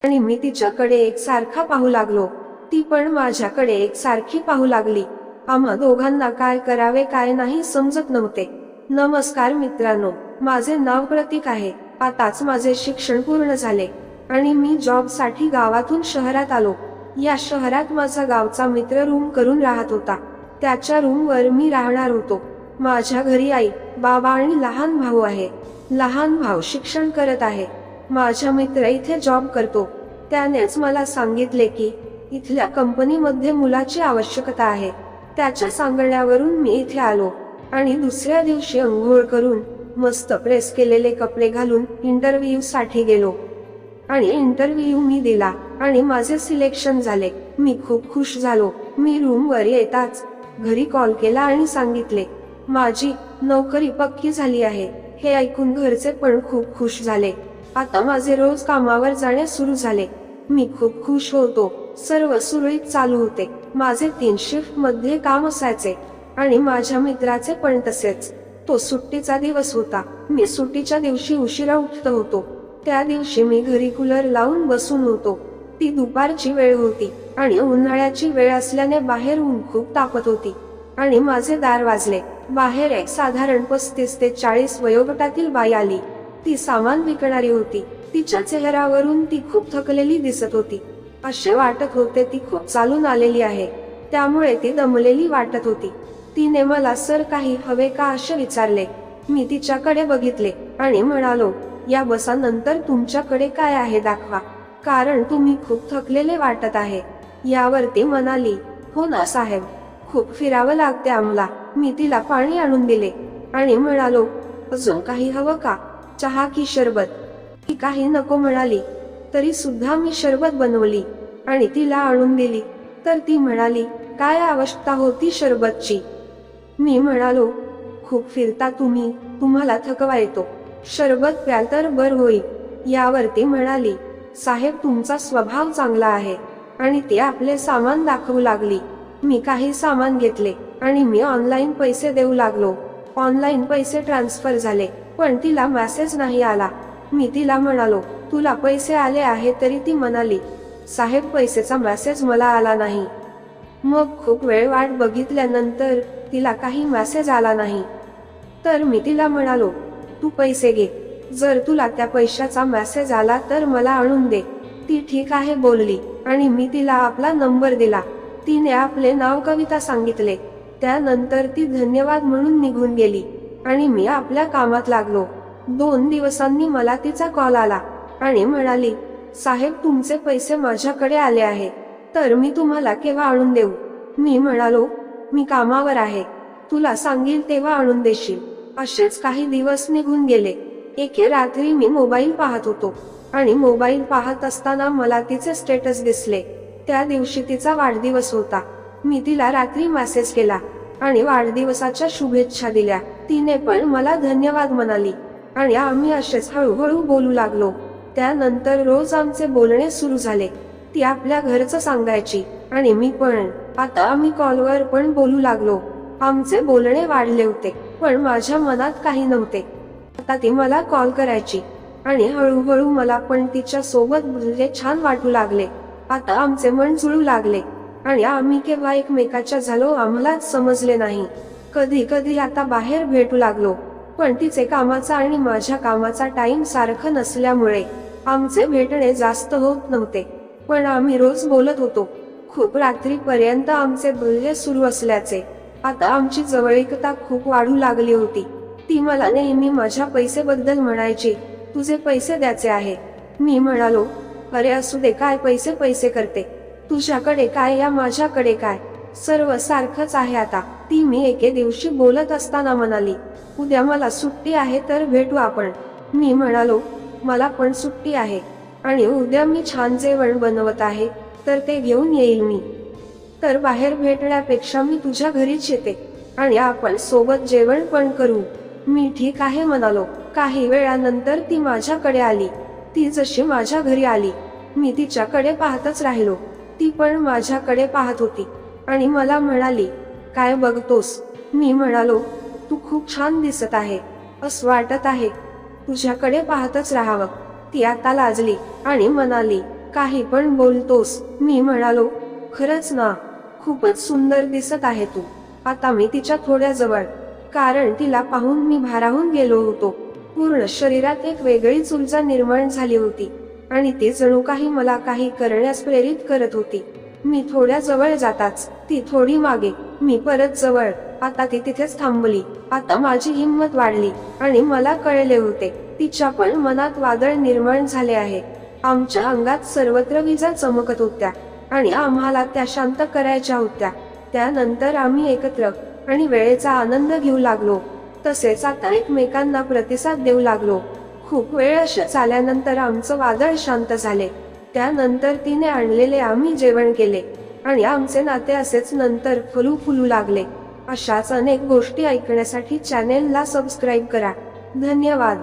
आणि मी तिच्याकडे एकसारखा पाहू लागलो. ती पण माझ्याकडे एकसारखी पाहू लागली. आम्हा दोघांना काय करावे काय नाही समजत नव्हते. नमस्कार मित्रांनो, माझे नाव प्रतीक आहे. आताच माझे शिक्षण पूर्ण झाले आणि मी जॉब साठी गावातून शहरात आलो. या शहरात माझा गावचा मित्र रूम करून राहत होता. त्याच्या रूमवर मी राहणार होतो. माझ्या घरी आई, बाबा आणि लहान भाऊ आहे. लहान भाऊ शिक्षण करत आहे. माझा मित्र इथे जॉब करतो. त्यानेच मला सांगितले की इथल्या कंपनीमध्ये मुलाची आवश्यकता आहे. त्याच्या सांगण्यावरून मी इथे आलो आणि दुसऱ्या दिवशी अंघोळ करून मस्त प्रेस केलेले कपडे घालून इंटरव्ह्यू साठी गेलो आणि इंटरव्ह्यू मी दिला आणि माझे सिलेक्शन झाले. मी खूप खुश झालो. मी रूमवर येताच घरी कॉल केला आणि सांगितले माझी नोकरी पक्की झाली आहे. हे ऐकून घरचे पण खूप खुश झाले. आता माझे रोज कामावर जाणे सुरू झाले. मी खूप खुश होतो. सर्व सुरळीत चालू होते. माझे 3 शिफ्ट मध्ये काम असायचे आणि माझ्या मित्राचे पण तसेच. तो सुट्टीचा दिवस होता. मी सुट्टीच्या दिवशी उशिरा उठत होतो. त्या दिवशी मी घरी कूलर लावून बसून होतो. ती दुपारची वेळ होती आणि उन्हाळ्याची वेळ असल्याने बाहेर ऊन खूप तापत होती आणि माझे दार वाजले. बाहेर एक साधारण 35 ते 40 वयोगटातील बाई आली. ती सामान विकणारी होती. तिच्या चेहऱ्यावरून ती खूप थकलेली दिसत होती. असे वाटत होते ती खूप चालून आलेली आहे, त्यामुळे ती दमलेली वाटत होती. तिने मला सर काही हवे का असे विचारले. मी तिच्याकडे बघितले आणि म्हणालो या बसानंतर तुमच्याकडे काय आहे दाखवा, कारण तुम्ही खूप थकलेले वाटत आहे. यावर ती म्हणाली हो ना साहेब, खूप फिरावं लागते आम्हाला. मी तिला पाणी आणून दिले आणि म्हणालो अजून काही हवं का, चहा की शरबत. ती काही नको म्हणाली. तरी सुद्धा मी शरबत बनवली आणि तिला आणून दिली. तर ती म्हणाली काय आवश्यकता होती शरबतची. मी म्हणालो खूप फिरता तुम्ही, तुम्हाला थकवा येतो, शरबत प्याल तर बर होईल. यावर ती म्हणाली साहेब तुमचा स्वभाव चांगला आहे. आणि ती आपले सामान दाखवू लागली. मी काही सामान घेतले आणि मी ऑनलाईन पैसे देऊ लागलो. ऑनलाईन पैसे ट्रान्सफर झाले पण तिला मेसेज नाही आला. मी तिला म्हणालो तुला पैसे आले आहे, तरी ती म्हणाली साहेब पैसेचा मेसेज मला आला नाही. मग खूप वेळ वाट बघितल्यानंतर तिला काही मेसेज आला नाही. तर मी तिला म्हणालो तू पैसे घे, जर तुला त्या पैशाचा मेसेज आला तर मला आणून दे. ती ठीक आहे बोलली आणि मी तिला आपला नंबर दिला. तिने आपले नाव कविता सांगितले. त्यानंतर ती धन्यवाद म्हणून निघून गेली आणि मी आपल्या कामात लागलो. 2 दिवसांनी मला तिचा कॉल आला आणि म्हणाली साहेब तुमचे पैसे माझ्याकडे आले आहे, तर मी तुम्हाला केव्हा आणून देऊ. मी म्हणालो मी कामावर आहे, तुला सांगील तेव्हा आणून देशील. असेच काही दिवस निघून गेले. एके रात्री मी मोबाईल पाहत होतो आणि मोबाईल पाहत असताना मला तिचे स्टेटस दिसले. त्या दिवशी तिचा वाढदिवस होता. मी तिला रात्री मेसेज केला आणि वाढदिवसाच्या शुभेच्छा दिल्या. तिने पण मला धन्यवाद म्हणाली आणि आम्ही असेच हळूहळू बोलू लागलो. त्यानंतर रोज आमचे बोलणे सुरू झाले. ती आपल्या घरचं सांगायची आणि मी पण. आता आम्ही कॉलवर पण बोलू लागलो. आमचे बोलणे वाढले होते पण माझ्या मनात काही नव्हते. आता ती मला कॉल करायची आणि हळूहळू मला पण तिच्या सोबत बोलले छान वाटू लागले. आता आमचे मन जुळू लागले आणि आम्ही केव्हा एकमेकाच्या झालो आम्हालाच समजले नाही. कधी कधी आता बाहेर भेटू लागलो पण तिचे कामाचा आणि माझ्या कामाचा टाइम सारखं नसल्यामुळे आमचे भेटणे जास्त होत नव्हते. पण आम्ही रोज बोलत होतो. खूप रात्रीपर्यंत आमचे बोलणे सुरू असल्याचे. आता आमची जवळीकता खूप वाढू लागली होती. ती मला नेहमी माझ्या पैसेबद्दल म्हणायची तुझे पैसे द्यायचे आहे. मी म्हणालो अरे असू दे, काय पैसे पैसे करते, तुझ्याकडे काय या माझ्याकडे काय, सर्व सारखंच आहे आता. ती मी एके दिवशी बोलत असताना म्हणाली उद्या मला सुट्टी आहे तर भेटू आपण. मी म्हणालो मला पण सुट्टी आहे आणि उद्या मी छान जेवण बनवत आहे तर ते घेऊन येईल मी. तर बाहेर भेटण्यापेक्षा मी तुझ्या घरीच येते आणि आपण सोबत जेवण पण करू. मी ठीक आहे म्हणालो. काही वेळानंतर ती माझ्याकडे आली. ती जशी माझ्या घरी आली मी तिच्याकडे पाहतच राहिलो. ती पण माझ्याकडे पाहत होती आणि मला म्हणाली काय बघतोस. मी म्हणालो तू खूप छान दिसत आहे, असं वाटत आहे तुझ्याकडे पाहतच राहावं. ती आता लाजली आणि म्हणाली काही पण बोलतोस. मी म्हणालो, खरंच ना, खूपच सुंदर दिसत आहे तू. आता मी तिच्या थोड्या जवळ, कारण तिला पाहून मी भारावून गेलो होतो. पूर्ण शरीरात एक वेगळीच ऊर्जा निर्माण झाली होती आणि ती जणू काही मला काही करण्यास प्रेरित करत होती. मी थोड्या जवळ जाताच ती थोडी मागे, मी परत जवळ. आता ती तिथेच थांबली. आता माझी हिंमत वाढली आणि मला कळले होते, तिच्या पण मनात वादळ निर्माण झाले आहे. आमच्या अंगात सर्वत्र विजा चमकत होत्या आणि आम्हाला त्या शांत करायच्या होत्या. त्यानंतर आम्ही एकत्र आणि वेळेचा आनंद घेऊ लागलो. तसेच आता एकमेकांना प्रतिसाद देऊ लागलो. खूप वेळ अशाच आल्यानंतर आमचं वादळ शांत झाले. त्यानंतर तिने आणलेले आम्ही जेवण केले आणि आमचे नाते असेच नंतर फुलू लागले. अशाच अनेक गोष्टी ऐकण्यासाठी चॅनेलला सबस्क्राईब करा. धन्यवाद.